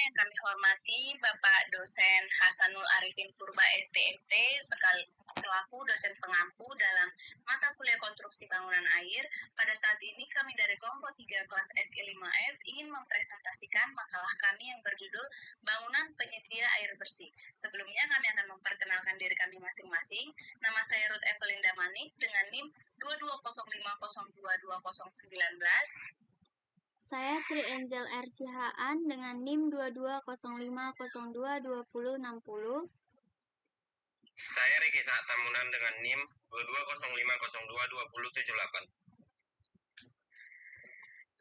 yang kami hormati Bapak Dosen Hasanul Arifin Purba STMT selaku dosen pengampu dalam mata kuliah konstruksi bangunan air. Pada saat ini kami dari kelompok 3 kelas SI5F ingin mempresentasikan makalah kami yang berjudul Bangunan Penyedia Air Bersih. Sebelumnya kami akan memperkenalkan diri kami masing-masing. Nama saya Ruth Evelyn Damanik dengan NIM 2205022019. Saya Sri Angel R. Sihaan dengan NIM 2205022060. Saya Regi Saat Tamunan dengan NIM 2205022078.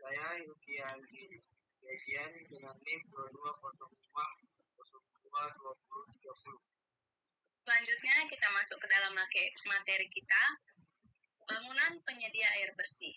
Saya Yukian Gajian dengan NIM 2205022030. Selanjutnya kita masuk ke dalam materi kita, bangunan penyedia air bersih.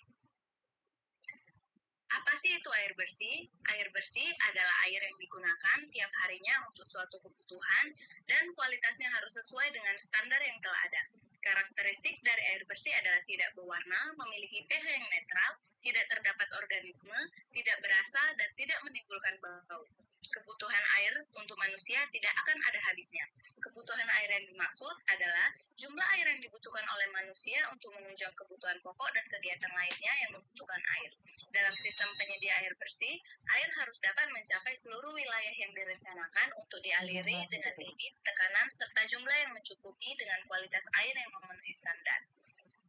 Apa sih itu air bersih? Air bersih adalah air yang digunakan tiap harinya untuk suatu kebutuhan dan kualitasnya harus sesuai dengan standar yang telah ada. Karakteristik dari air bersih adalah tidak berwarna, memiliki pH yang netral, tidak terdapat organisme, tidak berasa, dan tidak menimbulkan bau. Kebutuhan air untuk manusia tidak akan ada habisnya. Kebutuhan air yang dimaksud adalah jumlah air yang dibutuhkan oleh manusia untuk menunjang kebutuhan pokok dan kegiatan lainnya yang membutuhkan air. Dalam sistem penyedia air bersih, air harus dapat mencapai seluruh wilayah yang direncanakan untuk dialiri dengan debit, tekanan, serta jumlah yang mencukupi dengan kualitas air yang memenuhi standar.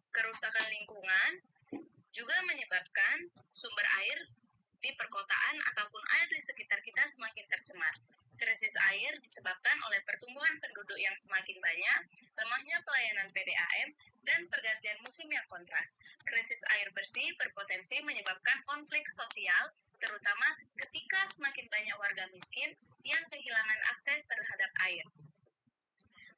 Kerusakan lingkungan juga menyebabkan sumber air di perkotaan ataupun air di sekitar kita semakin tercemar. Krisis air disebabkan oleh pertumbuhan penduduk yang semakin banyak, lemahnya pelayanan PDAM, dan pergantian musim yang kontras. Krisis air bersih berpotensi menyebabkan konflik sosial, terutama ketika semakin banyak warga miskin yang kehilangan akses terhadap air.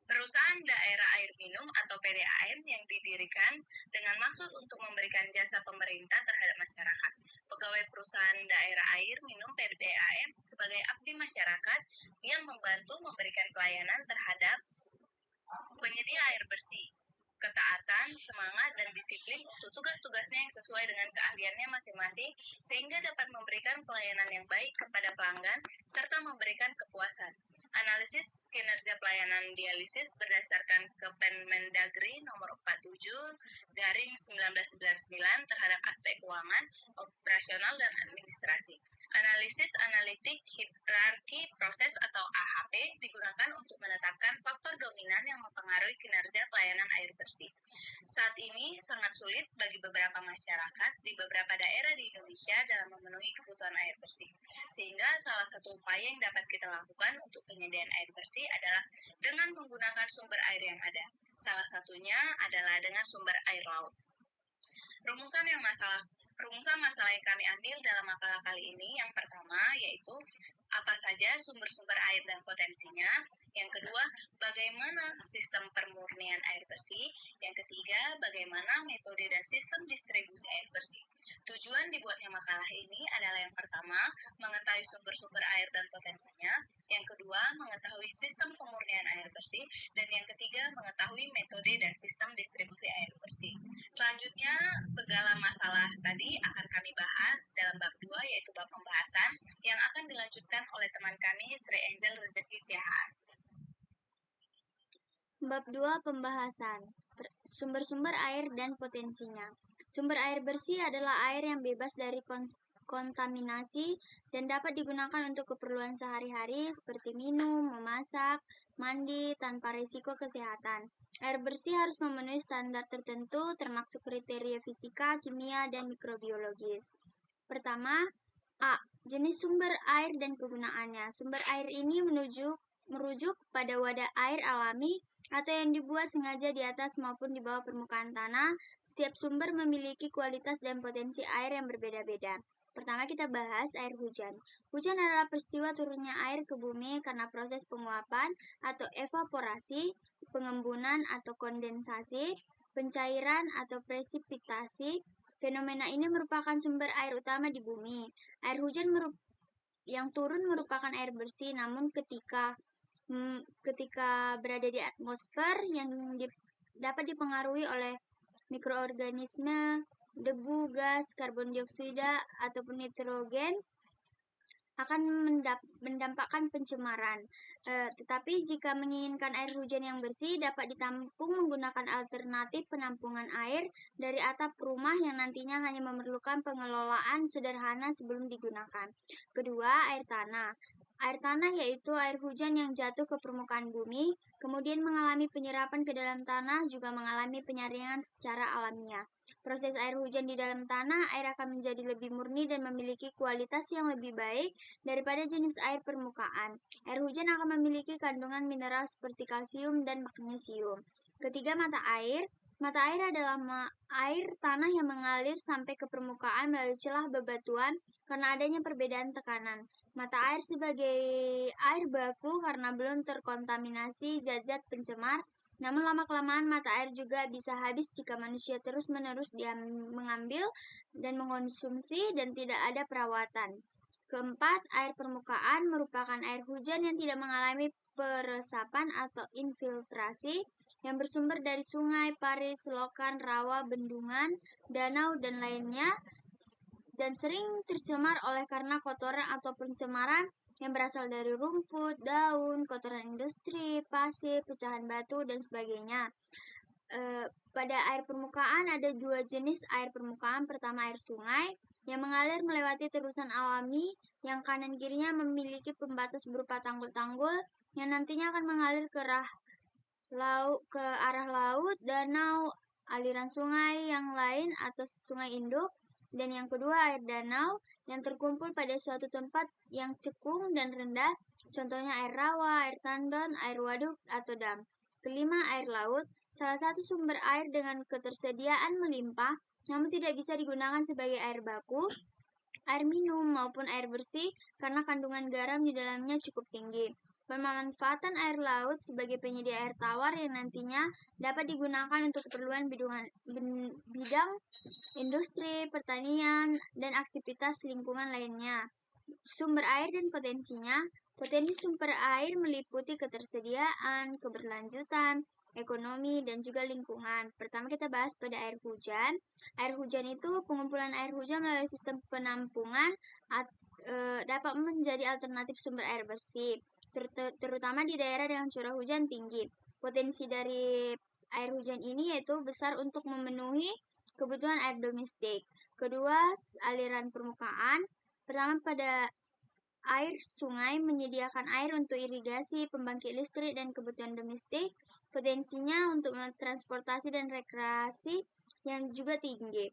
Perusahaan daerah air minum atau PDAM yang didirikan dengan maksud untuk memberikan jasa pemerintah terhadap masyarakat. Pegawai perusahaan daerah air minum PDAM sebagai abdi masyarakat yang membantu memberikan pelayanan terhadap penyedia air bersih. Ketaatan, semangat, dan disiplin untuk tugas-tugasnya yang sesuai dengan keahliannya masing-masing sehingga dapat memberikan pelayanan yang baik kepada pelanggan serta memberikan kepuasan. Analisis kinerja pelayanan dialisis berdasarkan Kepemendagri nomor 47/1999 terhadap aspek keuangan, operasional, dan administrasi. Analisis analitik hierarki proses atau AHP digunakan untuk menetapkan faktor dominan yang mempengaruhi kinerja pelayanan air bersih. Saat ini sangat sulit bagi beberapa masyarakat di beberapa daerah di Indonesia dalam memenuhi kebutuhan air bersih. Sehingga salah satu upaya yang dapat kita lakukan untuk penyediaan air bersih adalah dengan menggunakan sumber air yang ada. Salah satunya adalah dengan sumber air laut. Rumusan masalah yang kami ambil dalam makalah kali ini yang pertama yaitu apa saja sumber-sumber air dan potensinya. Yang kedua, bagaimana sistem pemurnian air bersih. Yang ketiga, bagaimana metode dan sistem distribusi air bersih. Tujuan dibuatnya makalah ini adalah yang pertama, mengetahui sumber-sumber air dan potensinya. Yang kedua, mengetahui sistem pemurnian air bersih. Dan yang ketiga, mengetahui metode dan sistem distribusi air bersih. Selanjutnya, segala masalah tadi akan kami bahas dalam bab 2, yaitu bab pembahasan, yang akan dilanjutkan oleh teman kami, Sri Angel Rezeki Sihaan. Bab 2 Pembahasan Sumber-sumber air dan potensinya. Sumber air bersih adalah air yang bebas dari kontaminasi dan dapat digunakan untuk keperluan sehari-hari seperti minum, memasak, mandi tanpa risiko kesehatan. Air bersih harus memenuhi standar tertentu termasuk kriteria fisika, kimia, dan mikrobiologis. Pertama, A. Jenis sumber air dan kegunaannya. Sumber air ini merujuk pada wadah air alami atau yang dibuat sengaja di atas maupun di bawah permukaan tanah. Setiap sumber memiliki kualitas dan potensi air yang berbeda-beda. Pertama kita bahas air hujan. Hujan adalah peristiwa turunnya air ke bumi karena proses penguapan atau evaporasi, pengembunan atau kondensasi, pencairan atau presipitasi. Fenomena ini merupakan sumber air utama di bumi. Air hujan yang turun merupakan air bersih, namun ketika berada di atmosfer yang dapat dipengaruhi oleh mikroorganisme, debu, gas, karbon dioksida, ataupun nitrogen, akan mendampakkan pencemaran. Tetapi jika menginginkan air hujan yang bersih, dapat ditampung menggunakan alternatif penampungan air dari atap rumah yang nantinya hanya memerlukan pengelolaan sederhana sebelum digunakan. Kedua, air tanah. Air tanah yaitu air hujan yang jatuh ke permukaan bumi, kemudian mengalami penyerapan ke dalam tanah, juga mengalami penyaringan secara alamiah. Proses air hujan di dalam tanah, air akan menjadi lebih murni dan memiliki kualitas yang lebih baik daripada jenis air permukaan. Air hujan akan memiliki kandungan mineral seperti kalsium dan magnesium. Ketiga, mata air. Mata air adalah air tanah yang mengalir sampai ke permukaan melalui celah bebatuan karena adanya perbedaan tekanan. Mata air sebagai air baku karena belum terkontaminasi zat-zat pencemar. Namun lama-kelamaan mata air juga bisa habis jika manusia terus-menerus mengambil dan mengonsumsi dan tidak ada perawatan. Keempat, air permukaan merupakan air hujan yang tidak mengalami peresapan atau infiltrasi yang bersumber dari sungai, pari, selokan, rawa, bendungan, danau, dan lainnya dan sering tercemar oleh karena kotoran atau pencemaran yang berasal dari rumput, daun, kotoran industri, pasir, pecahan batu, dan sebagainya. Pada air permukaan ada dua jenis air permukaan. Pertama, air sungai yang mengalir melewati terusan alami yang kanan kirinya memiliki pembatas berupa tanggul-tanggul yang nantinya akan mengalir ke arah laut, danau, aliran sungai yang lain atau sungai induk. Dan yang kedua, air danau yang terkumpul pada suatu tempat yang cekung dan rendah, contohnya air rawa, air tandon, air waduk, atau dam. Kelima, air laut, salah satu sumber air dengan ketersediaan melimpah, namun tidak bisa digunakan sebagai air baku, air minum, maupun air bersih karena kandungan garam di dalamnya cukup tinggi. Pemanfaatan air laut sebagai penyedia air tawar yang nantinya dapat digunakan untuk keperluan bidang industri, pertanian, dan aktivitas lingkungan lainnya. Sumber air dan potensinya. Potensi sumber air meliputi ketersediaan, keberlanjutan, ekonomi, dan juga lingkungan. Pertama kita bahas pada air hujan. Air hujan itu pengumpulan air hujan melalui sistem penampungan dapat menjadi alternatif sumber air bersih, terutama di daerah dengan curah hujan tinggi. Potensi dari air hujan ini yaitu besar untuk memenuhi kebutuhan air domestik. Kedua, aliran permukaan. Pertama, pada air sungai menyediakan air untuk irigasi, pembangkit listrik, dan kebutuhan domestik. Potensinya untuk transportasi dan rekreasi yang juga tinggi.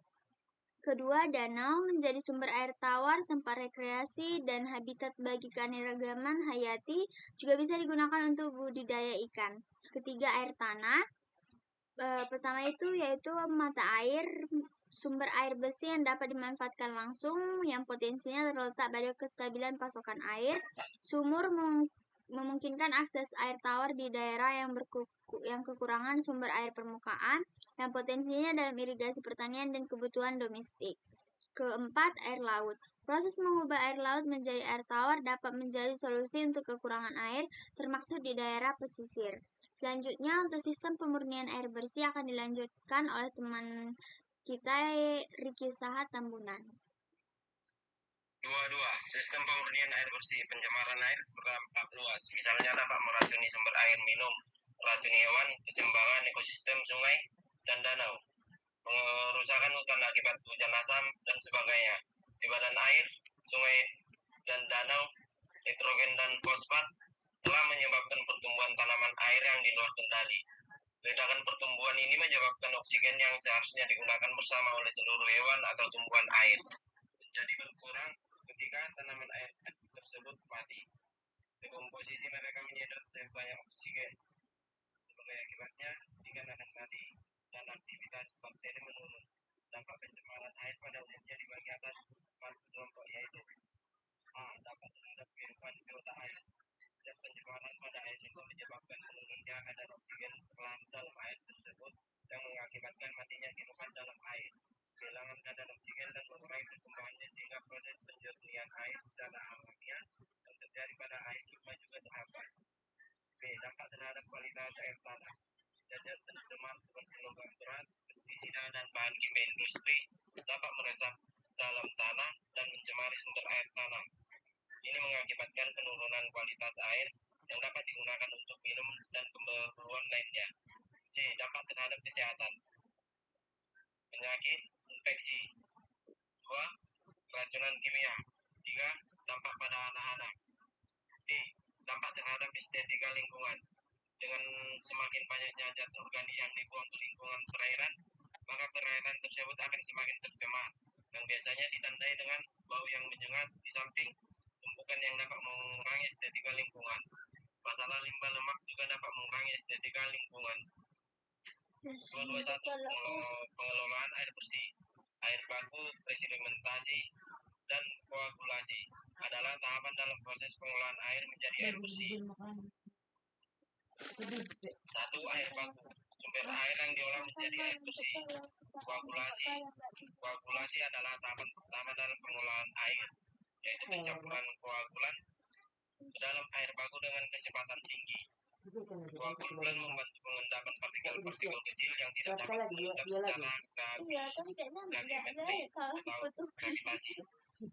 Kedua, danau menjadi sumber air tawar, tempat rekreasi, dan habitat bagi keanekaragaman hayati, juga bisa digunakan untuk budidaya ikan. Ketiga, air tanah. Pertama itu yaitu mata air, sumber air bersih yang dapat dimanfaatkan langsung, yang potensinya terletak pada kestabilan pasokan air. Sumur memungkinkan akses air tawar di daerah yang kekurangan sumber air permukaan, yang potensinya dalam irigasi pertanian dan kebutuhan domestik. Keempat, air laut. Proses mengubah air laut menjadi air tawar dapat menjadi solusi untuk kekurangan air, termasuk di daerah pesisir. Selanjutnya, untuk sistem pemurnian air bersih akan dilanjutkan oleh teman kita, Riki Sahat Tambunan. Dua. Sistem pemurnian air bersih. Pencemaran air berdampak luas. Misalnya dapat meracuni sumber air minum, meracuni hewan, keseimbangan ekosistem sungai dan danau, pengerusakan hutan akibat hujan asam, dan sebagainya. Di badan air, sungai, dan danau, nitrogen dan fosfat telah menyebabkan pertumbuhan tanaman air yang di luar kendali. Ledakan pertumbuhan ini menyebabkan oksigen yang seharusnya digunakan bersama oleh seluruh hewan atau tumbuhan air menjadi berkurang ketika tanaman air tersebut mati. Dekomposisi mereka menyedot lebih banyak oksigen. Sebagai akibatnya, ikan akan mati dan aktivitas bakteri menurun. Dampak pencemaran air pada umumnya dibagi atas 4 kelompok, yaitu A. Dampak terhadap kehidupan biota air. Dan pencemaran pada air itu menyebabkan menurunnya kadar oksigen dalam air tersebut yang mengakibatkan matinya kehidupan dalam air. Kehilangan kadar oksigen dan mengurangi pertumbuhannya sehingga proses penjernihan air secara alamiah yang terjadi pada air juga terhambat. B. Dampak terhadap kualitas air tanah. Zat pencemar seperti logam berat, pestisida, dan bahan kimia industri dapat meresap dalam tanah dan mencemari sumber air tanah. Ini mengakibatkan penurunan kualitas air yang dapat digunakan untuk minum dan keperluan lainnya. C. Dampak terhadap kesehatan. Penyakit, infeksi. 2. Keracunan kimia. 3. Dampak pada anak-anak. D. Dampak terhadap estetika lingkungan. Dengan semakin banyaknya zat organik yang dibuang ke lingkungan perairan, maka perairan tersebut akan semakin tercemar dan biasanya ditandai dengan bau yang menyengat di samping tumpukan yang dapat mengurangi estetika lingkungan. Masalah limbah lemak juga dapat mengurangi estetika lingkungan. 221. Pengelolaan air bersih. Air baku, resedimentasi, dan koagulasi adalah tahapan dalam proses pengolahan air menjadi air bersih. 1. Air baku. Sumber air yang diolah menjadi air bersih. Koagulasi. Koagulasi adalah tahapan pertama dalam pengolahan air, yaitu pencampuran koagulan ke dalam air baku dengan kecepatan tinggi. Koagulan membantu pengendapan partikel-partikel kecil yang tidak dapat mengendap secara gravimetrik atau gravitasi. 3.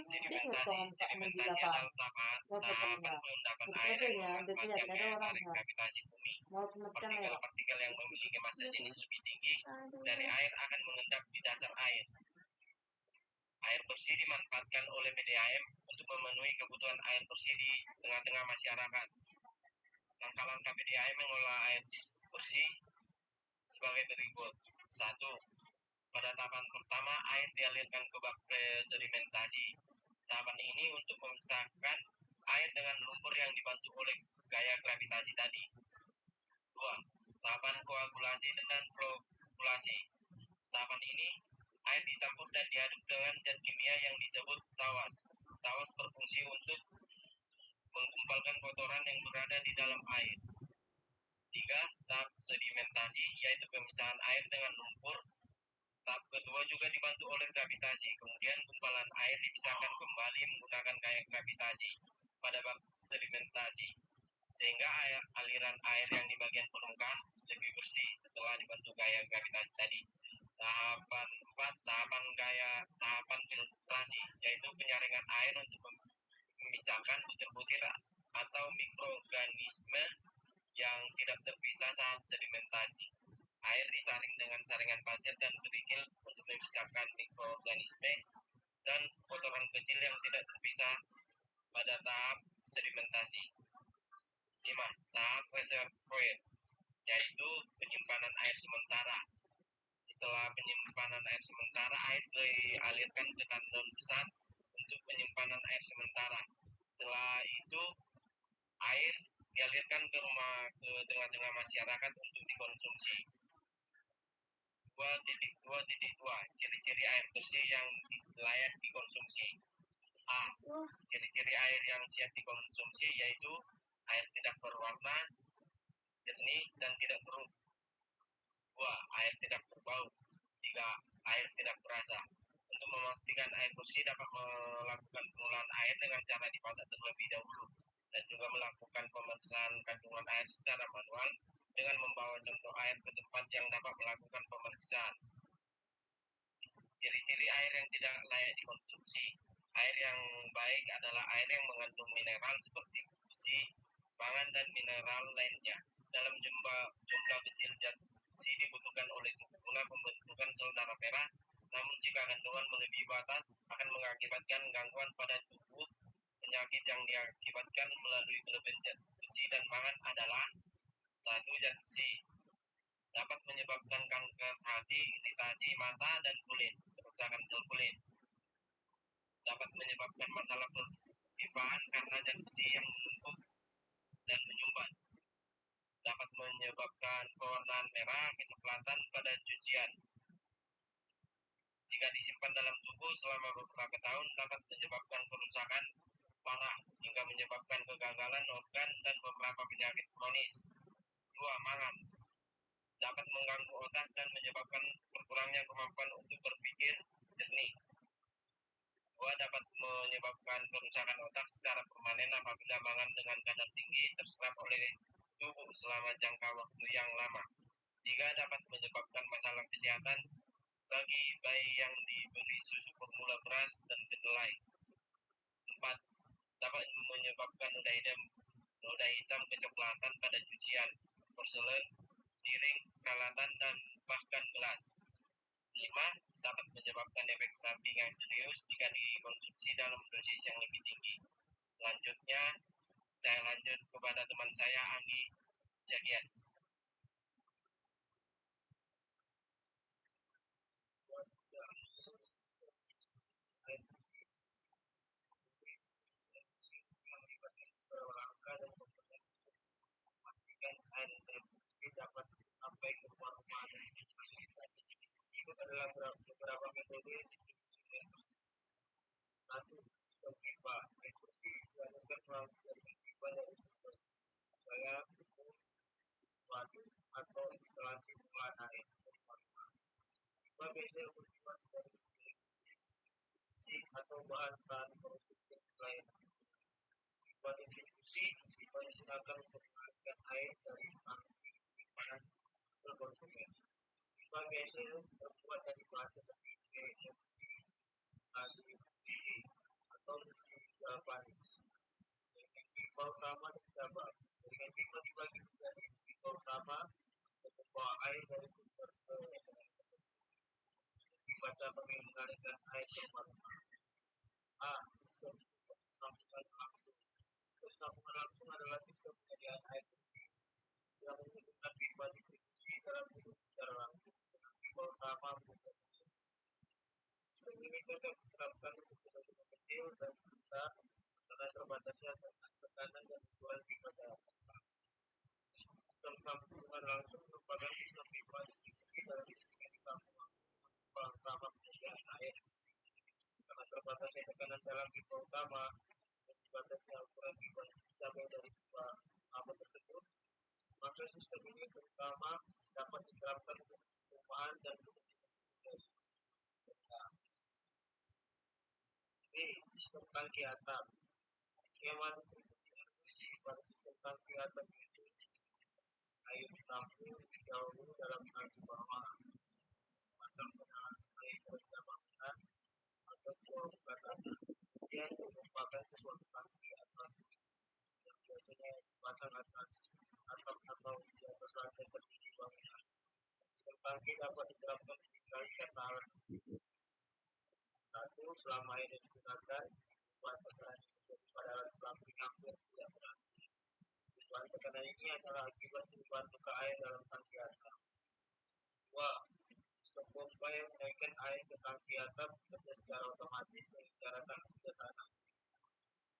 Sedimentasi. Sedimentasi adalah tahapan pengendapan air yang memanfaatkan gaya tarik gravitasi bumi. Partikel-partikel yang memiliki massa jenis lebih tinggi dari air akan mengendap di dasar air. Air bersih dimanfaatkan oleh PDAM untuk memenuhi kebutuhan air bersih di tengah-tengah masyarakat. Langkah-langkah PDAM mengolah air bersih sebagai berikut. 1. Pada tahapan pertama, air dialirkan ke bak sedimentasi. Tahapan ini untuk memisahkan air dengan lumpur yang dibantu oleh gaya gravitasi tadi. 2. Tahapan koagulasi dan flokkulasi. Tahapan ini, air dicampur dan diaduk dengan zat kimia yang disebut tawas. Tawas berfungsi untuk menggumpalkan kotoran yang berada di dalam air. 3. Tahap sedimentasi, yaitu pemisahan air dengan lumpur. Tahap kedua juga dibantu oleh gravitasi. Kemudian gumpalan air dipisahkan kembali menggunakan gaya gravitasi pada bak sedimentasi, sehingga aliran air yang di bagian permukaan lebih bersih setelah dibantu gaya gravitasi tadi. Tahapan 4, tahapan filtrasi, yaitu penyaringan air untuk memisahkan butir-butir atau mikroorganisme yang tidak terpisah saat sedimentasi. Air disaring dengan saringan pasir dan kerikil untuk memisahkan mikroorganisme dan kotoran kecil yang tidak terpisah pada tahap sedimentasi. 5. Tahap reservoir, yaitu penyimpanan air sementara. Setelah penyimpanan air sementara, air dialirkan ke tandon besar untuk penyimpanan air sementara. Setelah itu, air dialirkan ke tengah-tengah masyarakat untuk dikonsumsi. 2.2.2 Ciri-ciri air bersih yang layak dikonsumsi. A. Ciri-ciri air yang siap dikonsumsi yaitu air tidak berwarna, jernih, dan tidak keruh. 2. Air tidak berbau. 3. Air tidak berasa. Untuk memastikan air bersih dapat melakukan pengolahan air dengan cara dimasak terlebih dahulu dan juga melakukan pemeriksaan kandungan air secara manual dengan membawa contoh air ke tempat yang dapat melakukan pemeriksaan. Ciri-ciri air yang tidak layak dikonsumsi. Air yang baik adalah air yang mengandung mineral seperti besi, mangan, dan mineral lainnya. Dalam jumlah kecil zat besi dibutuhkan oleh tubuh guna pembentukan sel darah merah, namun jika kandungan melebihi batas akan mengakibatkan gangguan pada tubuh. Penyakit yang diakibatkan melalui kelebihan zat besi dan mangan adalah 1. Zat besi dapat menyebabkan kanker hati, iritasi mata dan kulit, kerusakan sel kulit. Dapat menyebabkan masalah perpipahan karena zat besi yang menumpuk dan menyumbat. Dapat menyebabkan pewarnaan merah kecoklatan pada cucian. Jika disimpan dalam tubuh selama beberapa tahun dapat menyebabkan kerusakan parah hingga menyebabkan kegagalan organ dan beberapa penyakit kronis. 2. Mangan dapat mengganggu otak dan menyebabkan berkurangnya kemampuan untuk berpikir jernih. 2. Dapat menyebabkan kerusakan otak secara permanen apabila mangan dengan kadar tinggi terserap oleh tubuh selama jangka waktu yang lama. 3. Dapat menyebabkan masalah kesehatan bagi bayi yang diberi susu formula beras dan kedelai. 4. dapat menyebabkan noda hitam kecoklatan pada cucian, porselen, piring, peralatan, dan bahkan gelas. 5. Dapat menyebabkan efek samping yang serius jika dikonsumsi dalam dosis yang lebih tinggi. Selanjutnya, saya lanjut kepada teman saya, Andi Jagian. Memastikan air dapat sampai ke rumah-rumah. Itu adalah beberapa metode. Satu, sistem pipa. Air bersih dialirkan melalui pipa dari sumber saya waduk atau instalasi pengolahan air. Pipa biasanya bersifat dari besi atau bahan korosif lain. Pipa distribusi digunakan untuk mengalirkan air dari tangki penyimpanan ke konsumen. Pipa biasanya terbuat dari bahan seperti tadi atau besi galvanis. Pipa utama terdapat dengan pipa dibagi menjadi pipa utama untuk membawa air dari sumber ke pipa cabang yang mengalirkan air ke rumah. A. Sistem sambungan langsung. Sistem sambungan langsung adalah sistem penyediaan air bersih yang menghubungkan pipa distribusi dalam hidup secara langsung dengan pipa utama. Sistem ini diterapkan untuk rumah kecil dan besar karena terbatasnya tekanan dan kebutuhan pipa dalam. Sistem sambungan langsung merupakan sistem pipa distribusi dalam hubungan pipa utama penyediaan air. Karena terbatasnya tekanan dalam pipa utama dan terbatasnya ukuran pipa cabang dari pipa utama tersebut, maka sistem ini terutama dapat diterapkan untuk perumahan dan sistem tangki atap. Skema bersih pada sistem tangki atap itu air ditampung dahulu dalam tangki bawah, pasang penahan air pada bangunan atau ruang belakang, kemudian ditumpahkan ke suatu tangki atas yang biasanya dipasang atas atap atau di atas lantai tertinggi bangunan. Sistem tangki dapat diterapkan sekali karena alasan. Satu, selama air yang digunakan, tujuan tekanan pada alat pelampung yang tidak berarti. Tujuan tekanan ini adalah akibat perubahan muka air dalam tangki atap. 2. Sistem pompa yang menaikkan air ke tangki atap bekerja secara otomatis dan secara sangat sederhana.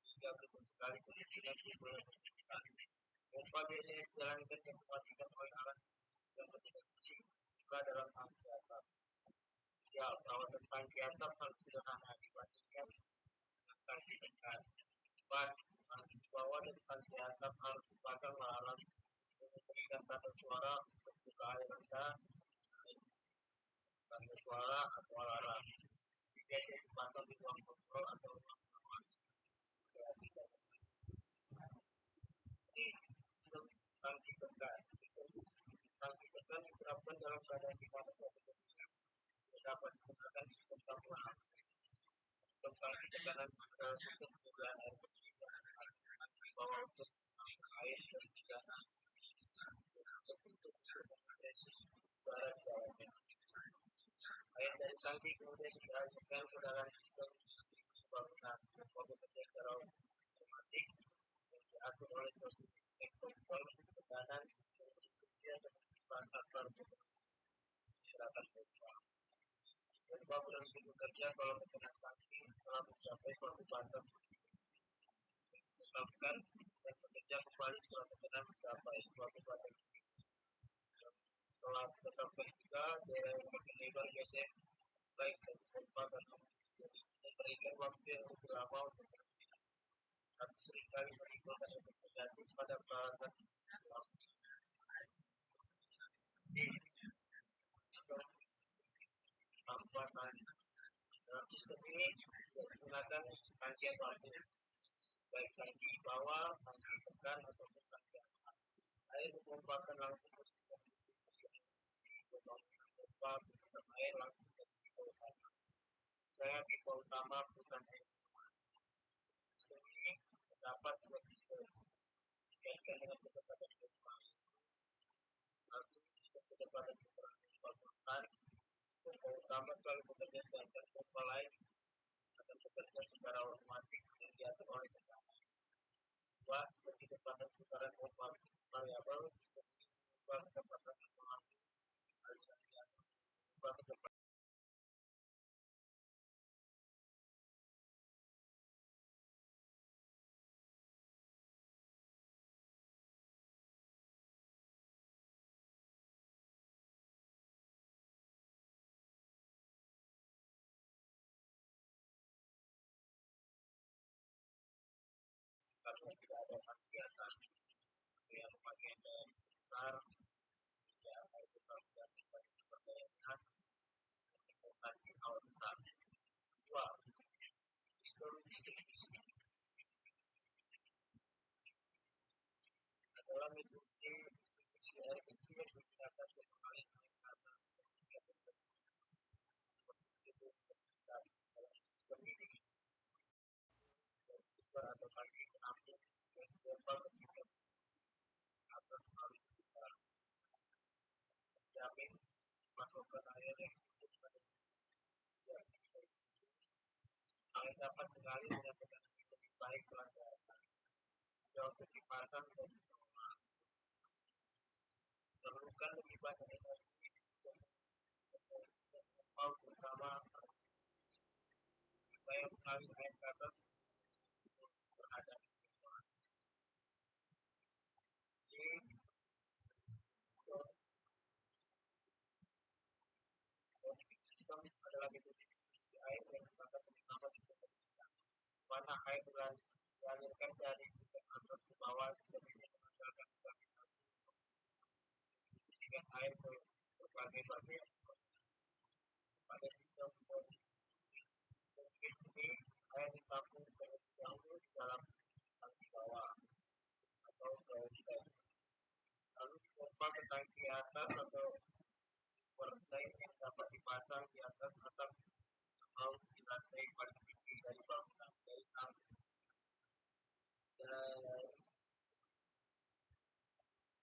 3. Betul sekali kondisinya bulan menunjukkan. Pompa biasanya dijalankan dan dimatikan oleh alat yang bertindak fisik juga dalam tangki atap. Ya, perawatan tangki atap sangat sederhana dibandingkan dengan tangki tekan. 4. Tangki bawah dan tangki atap harus dipasang alat yang memberikan tata suara untuk buka air rendah, tanda suara atau alarm. Biasanya dipasang di ruang kontrol atau ruang pengawas. Sistem tangki tekan. Tangki tekan diterapkan dalam keadaan di mana dapat menggunakan sistem tampungan. Sistem tangki tekanan adalah sistem penggunaan air bersih dan di bawah untuk air dan udara. Untuk mendeteksi udara di dalamnya. Air dari tangki kemudian dialirkan ke dalam sistem distribusi bangunan yang bekerja secara otomatis dan diatur oleh kontrol tekanan yang bekerja dengan pasar masyarakat pompa. Pompa berhenti bekerja kalau tekanan tangki telah mencapai suatu batas disebabkan dan bekerja kembali setelah tekanan mencapai suatu batas. Setelah ditetapkan juga daerah yang makin lebar biasanya baik dari pompa dan memberikan waktu yang lebih lama untuk berhenti. Tapi seringkali menimbulkan efek negatif pada peralatan sistem tanpa tangki. Dalam sistem ini digunakan tangki apapun, baik tangki bawah, tangki tekan ataupun tangki atas. Air dipompakan langsung ke sistem pompa penyedot air langsung ke pipa utama. Saya pipa utama perusahaan air. Sistem ini dapat dikaitkan dengan ketepatan gempa. Lalu ketepatan permukaan pompa utama selalu bekerja sedangkan pompa lain akan bekerja secara otomatis yang diatur oleh tekanan. Dua, ketepatan putaran pompa variabel mengubah kecepatan aliran diatur mengubah kecepatan. Karena tidak ada kegiatan yang memakai daya besar, tidak ada kegiatan pada kepercayaan, investasi awal besar. Dua, sistem distribusi adalah metode distribusi air bersih yang digunakan untuk pengalihan air ke atas dalam sistem ini. Sumber atau tangki penampung yang pompa ketika atas harus kita jamin masukkan air yang cukup pada sistem air dapat mengalir dengan tekanan yang lebih baik pelanggaran untuk dipasang dan dikelola. Memerlukan lebih banyak energi pompa utama supaya mengalir air ke atas terhadap sistem adalah metode distribusi air yang sangat utama di pemerintah. Mana air dialirkan dari atas ke bawah, sistem ini mengandalkan stabilisasi untuk mendistribusikan air ke berbagai bagian pada sistem ini. Air ditampung terlebih dahulu di dalam tangki bawah atau grounding, lalu dipompa ke tangki atas atau lain yang dapat dipasang di atas atap atau di lantai paling tinggi dari bangunan dari tangki.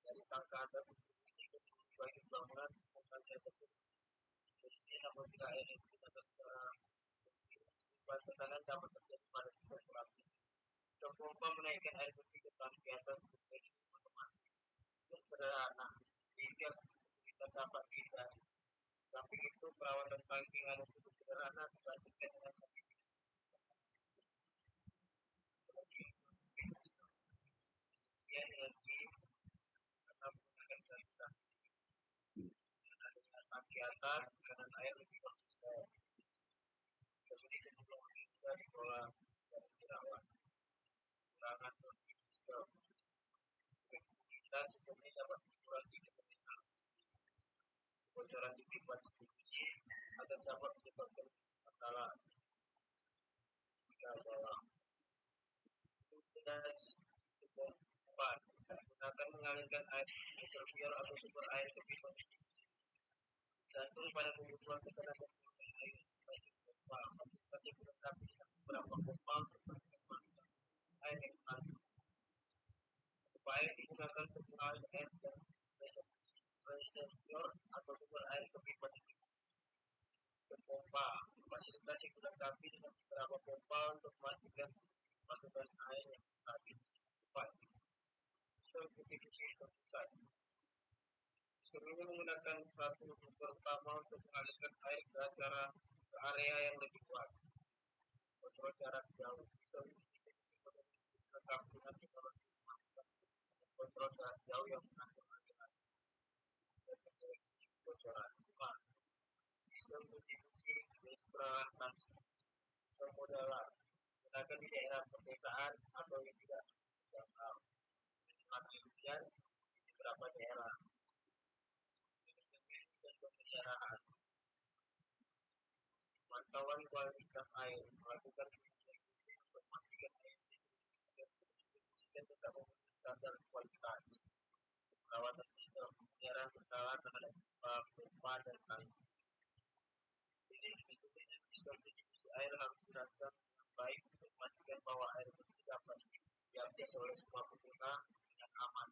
Dari tangga atas distribusi ke seluruh bagian bangunan tangga tersebut. Jadi apabila air yang digunakan secara perubahan tekanan dapat terjadi pada sistem pelampung. Pompa menaikkan air bersih ke tangki atas dengan otomatis. Untuk sederhana, sehingga kesulitan dapat dihindari. Tapi itu perawatan tangki harus cukup sederhana dibandingkan dengan tangki. Sekian energi karena menggunakan gravitasi. Dengan tangki atas, tekanan air lebih konsisten. Jadi cenderung lebih mudah dikelola dan dirawat. Kurangan sistem. Kita sistem ini dapat mengurangi keterbatasan kebocoran di pipa distribusi atau dapat menyebabkan masalah di bawah. Dan sistem pompa gunakan mengalirkan air reservoir atau sumber air ke pipa distribusi. Gantung pada kebutuhan tekanan dan volume air bagi pompa. Masing-masing dilengkapi dengan beberapa pompa untuk kualitas air yang stabil. Pompa air digunakan untuk mengalir air dan reservoir atau sumber air ke pipa distribusi. Sistem pompa fasilitas yang dilengkapi dengan beberapa pompa untuk memastikan masukan air yang stabil. Sistem distribusi terpusat. Sistem ini menggunakan satu sumber utama untuk mengalirkan air ke area yang lebih luas. Kontrol jarak jauh. Sistem distribusi dilengkapi dengan teknologi kontrol jarak jauh yang mengatur aliran dan mendeteksi kebocoran. Sistem distribusi eksploitasi. Sistem modular digunakan di daerah pedesaan atau yang tidak terjangkau. Manajemen hujan di beberapa daerah. Manajemen dan pemeliharaan. Pantauan kualitas air, melakukan penelitian untuk memastikan air didistribusikan tetap memenuhi standar kualitas. Perawatan sistem penyiaran berkala terhadap pompa dan tangki. Jadi metode dan sistem distribusi air harus dilakukan dengan baik untuk memastikan bahwa air bersih dapat diakses oleh semua pengguna dengan aman.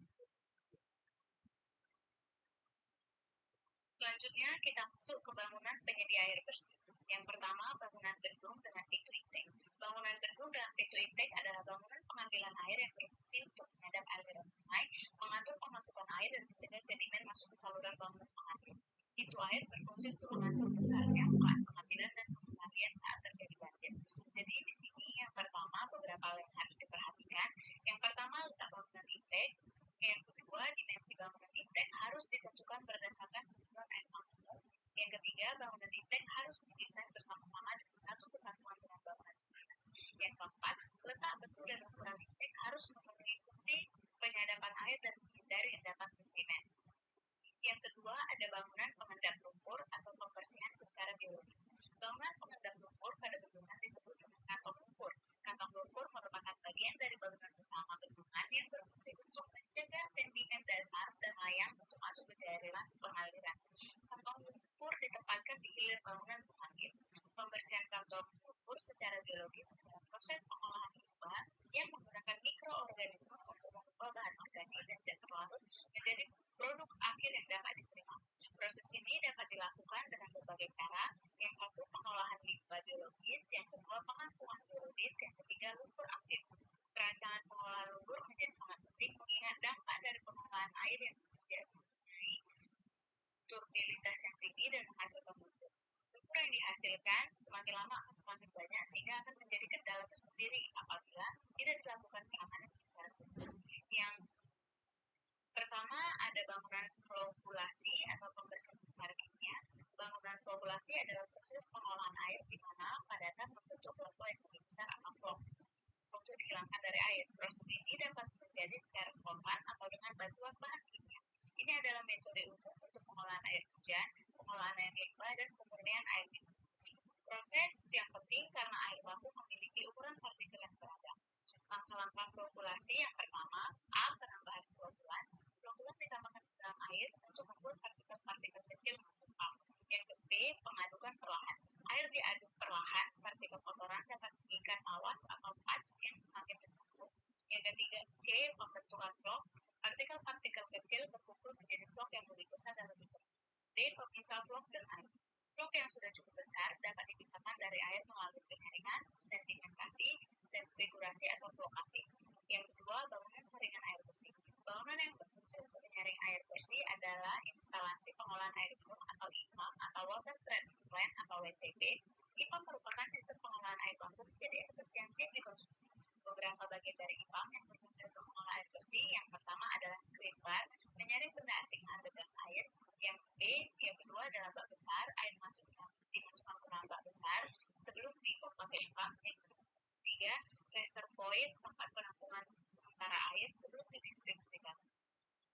Selanjutnya kita masuk ke bangunan penyedia air bersih. Yang pertama, bangunan gedung dengan pintu intake. Bangunan gedung dengan pintu intake adalah bangunan pengambilan air yang berfungsi untuk menyedap aliran sungai, mengatur pemasukan air dan mencegah sedimen masuk ke saluran bangunan pengambil. Pintu air berfungsi untuk mengatur besarnya mukaan pengambilan dan pengembalian saat terjadi banjir. Jadi di sini yang pertama beberapa hal yang harus diperhatikan. Yang pertama letak bangunan intake. Yang kedua, dimensi bangunan intake harus ditentukan berdasarkan kebutuhan air maksimum. Yang ketiga, bangunan intake harus didesain bersama-sama dengan satu kesatuan dengan bangunan dinas. Yang keempat, letak bentuk dan ukuran intake harus memenuhi fungsi penyadapan air dan menghindari endapan sedimen. Yang kedua, ada bangunan pengendap lumpur atau pembersihan secara biologis. Bangunan pengendap lumpur pada bendungan disebut dengan kantong lumpur. Kantong lumpur merupakan bagian dari bangunan utama bendungan yang berfungsi untuk mencegah sedimen dasar dan layang untuk masuk ke jaringan pengaliran. Kantong lumpur ditempatkan di hilir bangunan pengambil. Pembersihan kantong lumpur secara biologis adalah proses pengolahan limbah yang menggunakan mikroorganisme untuk mengubah bahan organik dan zat larut menjadi produk akhir yang dapat diterima. Proses ini dapat dilakukan dengan berbagai cara. Yang satu, pengolahan limbah biologis. Yang kedua, pengampungan biologis. Yang ketiga, lumpur aktif. Perancangan pengolahan lumpur menjadi sangat penting mengingat dampak dari pengolahan air yang mempunyai turbidinitas yang tinggi dan menghasilkan lumpur. Lumpur yang dihasilkan semakin lama akan semakin banyak sehingga akan menjadi kendala tersendiri apabila tidak dilakukan penanganan secara khusus. Yang pertama, ada bangunan flokkulasi atau pembersihan secara kimia. Bangunan flokkulasi adalah proses pengolahan air di mana padatan membentuk kelompok yang lebih besar atau flok untuk dihilangkan dari air. Proses ini dapat terjadi secara spontan atau dengan bantuan bahan kimia. Ini adalah metode umum untuk pengolahan air hujan, pengolahan air limbah, dan pemurnian air minum. Proses yang penting karena air baku memiliki ukuran partikel yang beragam. Langkah-langkah flokkulasi yang pertama, A. Penambahan flokulan. Flokulan ditambahkan ke dalam air untuk membuat partikel-partikel kecil menggumpal. Yang B. Pengadukan perlahan. Air diaduk perlahan, partikel kotoran dapat mengikat awas atau patch yang semakin bersambung. Yang ketiga, C. Pembentukan flok. Partikel-partikel kecil berkumpul menjadi flok yang lebih besar dan lebih berat. D. Pemisah flok dan air. Flok yang sudah cukup besar dapat dipisahkan dari air melalui penyaringan, sedimentasi, sentrifugasi atau flokasi. Yang kedua, bangunan saringan air bersih. Bangunan yang berfungsi untuk menyaring air bersih adalah instalasi pengolahan air minum atau IPAM atau Water Treatment Plant atau WTP. IPAM merupakan sistem pengolahan air baku menjadi air bersih yang siap dikonsumsi. Beberapa bagian dari IPAM yang berfungsi untuk mengolah air bersih, yang pertama adalah screenbar, menyaring benda asing dengan air. Yang B, yang kedua adalah bak besar, air masuk dimasukkan ke dalam bak besar sebelum dipompa ke IPAM. Yang ketiga, reservoir, tempat penampungan sementara air sebelum didistribusikan.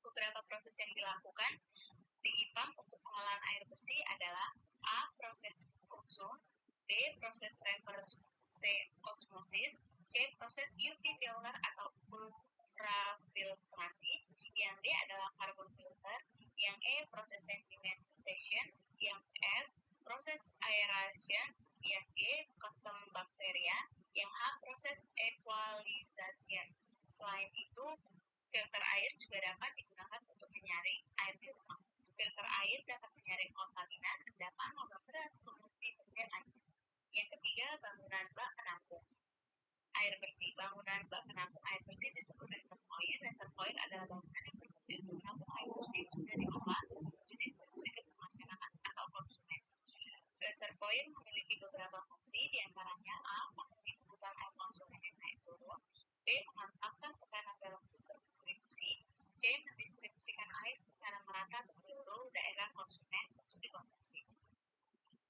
Beberapa proses yang dilakukan di IPAM untuk pengolahan air bersih adalah A. Proses ozon, B. Proses reverse osmosis, C. Proses UV filter atau ultrafiltrasi, yang D adalah carbon filter, yang E. Proses sedimentation, yang F. Proses aeration, yang G. Custom bacteria, yang H. Proses equalization. Selain itu, filter air juga dapat digunakan untuk menyaring air di rumah. Filter air dapat menyaring kontaminat, endapan, logam berat, polusi, dan air. Yang ketiga, bangunan bak penampung air bersih. Bangunan bak penampung air bersih disebut reservoir. Reservoir adalah bangunan yang berfungsi untuk menampung air bersih yang sudah diolah sebelum didistribusikan ke masyarakat atau konsumen. Reservoir memiliki beberapa fungsi, diantaranya A. memenuhi kebutuhan air konsumen yang naik turun, B. memantapkan tekanan dalam sistem distribusi, C. mendistribusikan air secara merata ke seluruh daerah konsumen untuk dikonsumsi.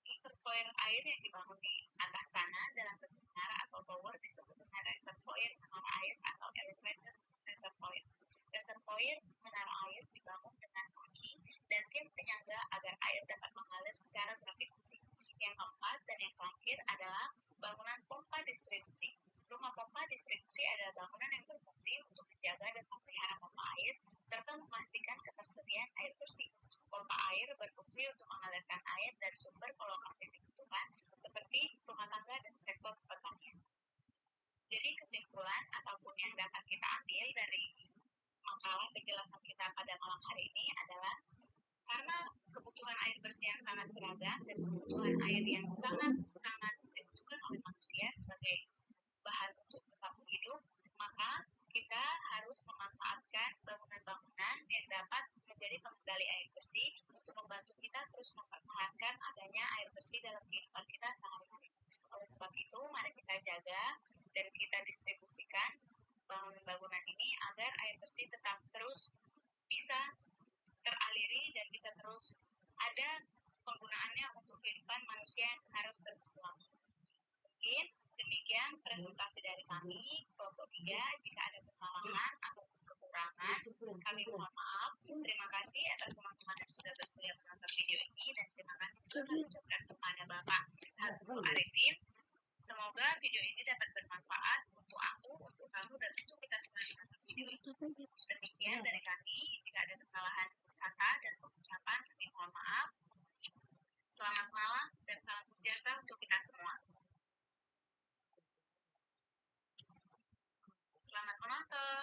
Reservoir air yang dibangun di atas tanah dalam bentuk menara atau tower disebut dengan reservoir menara air atau elevated reservoir. Reservoir menara air dibangun dengan kaki dan tim penyangga agar air dapat mengalir secara gravitasi. Yang keempat dan yang terakhir adalah bangunan pompa distribusi. Rumah pompa distribusi adalah bangunan yang berfungsi untuk menjaga dan memelihara pompa air serta memastikan ketersediaan air bersih. Pompa air berfungsi untuk mengalirkan air dari sumber ke lokasi yang dibutuhkan, seperti rumah tangga dan sektor pertanian. Jadi kesimpulan ataupun yang dapat kita ambil dari makalah penjelasan kita pada malam hari ini adalah karena kebutuhan air bersih yang sangat beragam dan kebutuhan air yang sangat dibutuhkan oleh manusia sebagai bahan untuk tetap hidup, maka kita harus memanfaatkan bangunan-bangunan yang dapat menjadi pengendali air bersih untuk membantu kita terus mempertahankan adanya air bersih dalam kehidupan kita sehari-hari. Oleh sebab itu, mari kita jaga dan kita distribusikan bangunan-bangunan ini agar air bersih tetap terus bisa teraliri dan bisa terus ada penggunaannya untuk kehidupan manusia yang harus terus berlangsung. Mungkin demikian presentasi dari kami, kelompok 3. Jika ada kesalahan atau kekurangan, kami mohon maaf. Terima kasih atas teman-teman yang sudah bersedia menonton video ini, dan terima kasih juga kami ucapkan kepada Bapak Harun Arifin. Semoga video ini dapat bermanfaat untuk aku, untuk kamu, dan untuk kita semua yang menonton video ini. Demikian dari kami. Jika ada kesalahan kata dan pengucapan, kami mohon maaf. Selamat malam dan salam sejahtera untuk kita semua. Selamat menonton.